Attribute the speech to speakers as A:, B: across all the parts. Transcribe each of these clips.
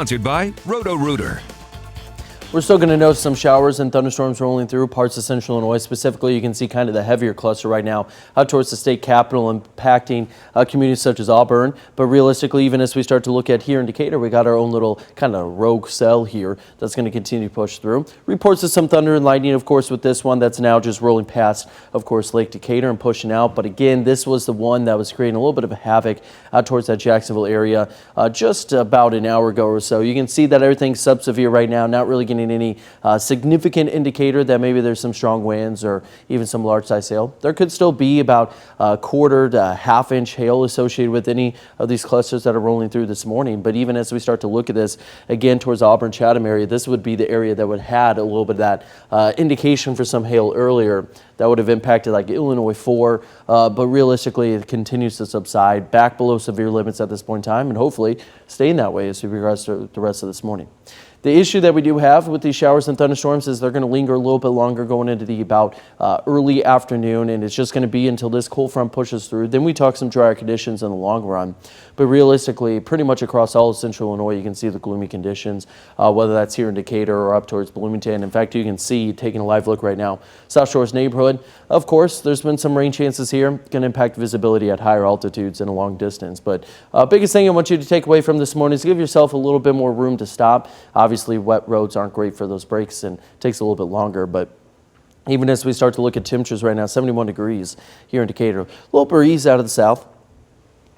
A: Sponsored by Roto-Rooter.
B: We're still going to notice some showers and thunderstorms rolling through parts of central Illinois. Specifically, you can see kind of the heavier cluster right now out towards the state capitol, impacting communities such as Auburn. But realistically, even as we start to look at here in Decatur, we got our own little kind of rogue cell here that's going to continue to push through. Reports of some thunder and lightning, of course, with this one that's now just rolling past, of course, Lake Decatur and pushing out. But again, this was the one that was creating a little bit of a havoc out towards that Jacksonville area just about an hour ago or so. You can see that everything's sub-severe right now, not really getting any significant indicator that maybe there's some strong winds or even some large size hail. There could still be about a quarter to half-inch hail associated with any of these clusters that are rolling through this morning. But even as we start to look at this again towards Auburn, Chatham area, this would be the area that would had a little bit of that indication for some hail earlier that would have impacted like Illinois 4, but realistically it continues to subside back below severe limits at this point in time and hopefully staying that way as we progress to the rest of this morning. The issue that we do have with these showers and thunderstorms is they're going to linger a little bit longer going into the about early afternoon, and it's just going to be until this cold front pushes through. Then we talk some drier conditions in the long run. But realistically, pretty much across all of central Illinois, you can see the gloomy conditions, whether that's here in Decatur or up towards Bloomington. In fact, you can see, taking a live look right now, South Shores neighborhood. Of course, there's been some rain chances here, going to impact visibility at higher altitudes and a long distance. But biggest thing I want you to take away from this morning is give yourself a little bit more room to stop. Obviously, wet roads aren't great for those brakes and it takes a little bit longer, but even as we start to look at temperatures right now, 71 degrees here in Decatur, a little breeze out of the south.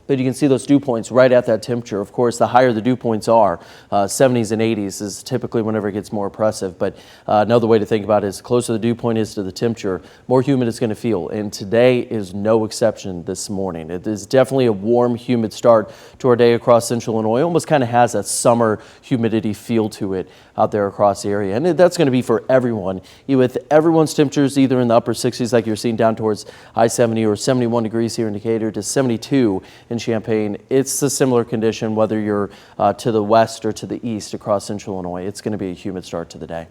B: But you can see those dew points right at that temperature. Of course, the higher the dew points are, 70s and 80s is typically whenever it gets more oppressive. But another way to think about it is the closer the dew point is to the temperature, more humid it's going to feel. And today is no exception this morning. It is definitely a warm, humid start to our day across central Illinois. Almost kind of has that summer humidity feel to it out there across the area. And that's going to be for everyone. With everyone's temperatures either in the upper 60s like you're seeing down towards I-70 or 71 degrees here in Decatur to 72 in Champaign. It's a similar condition whether you're to the west or to the east across central Illinois. It's going to be a humid start to the day.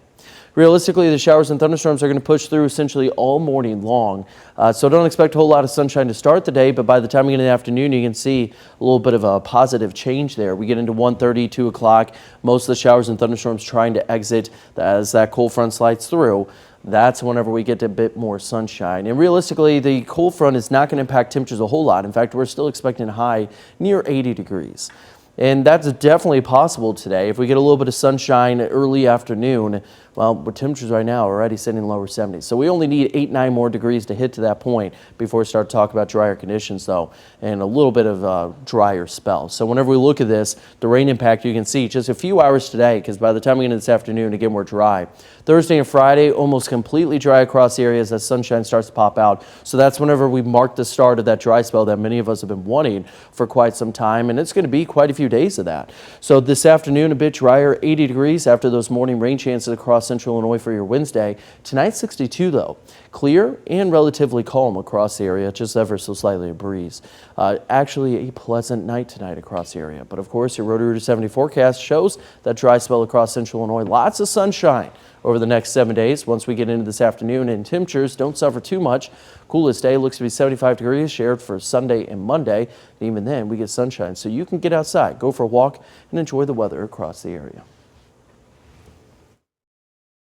B: Realistically, the showers and thunderstorms are going to push through essentially all morning long. So don't expect a whole lot of sunshine to start the day, but by the time we get in the afternoon, you can see a little bit of a positive change there. We get into 1:30, 2 o'clock, most of the showers and thunderstorms trying to exit as that cold front slides through. That's whenever we get a bit more sunshine. And realistically, the cold front is not going to impact temperatures a whole lot. In fact, we're still expecting a high near 80 degrees. And that's definitely possible today. If we get a little bit of sunshine early afternoon, well, with temperatures right now are already sitting in lower 70s. So we only need 8-9 more degrees to hit to that point before we start to talk about drier conditions, though, and a little bit of a drier spell. So whenever we look at this, the rain impact, you can see just a few hours today, because by the time we get into this afternoon, again, we're dry. Thursday and Friday, almost completely dry across the areas as sunshine starts to pop out. So that's whenever we mark the start of that dry spell that many of us have been wanting for quite some time, and it's going to be quite a few days of that. So this afternoon, a bit drier, 80 degrees after those morning rain chances across central Illinois for your Wednesday. Tonight, 62 though. Clear and relatively calm across the area, just ever so slightly a breeze. Actually a pleasant night tonight across the area. But of course, your Roto-Rooter 70 forecast shows that dry spell across central Illinois. Lots of sunshine over the next 7 days. Once we get into this afternoon, and temperatures don't suffer too much. Coolest day looks to be 75 degrees shared for Sunday and Monday. And even then, we get sunshine. So you can get outside, go for a walk, and enjoy the weather across the area.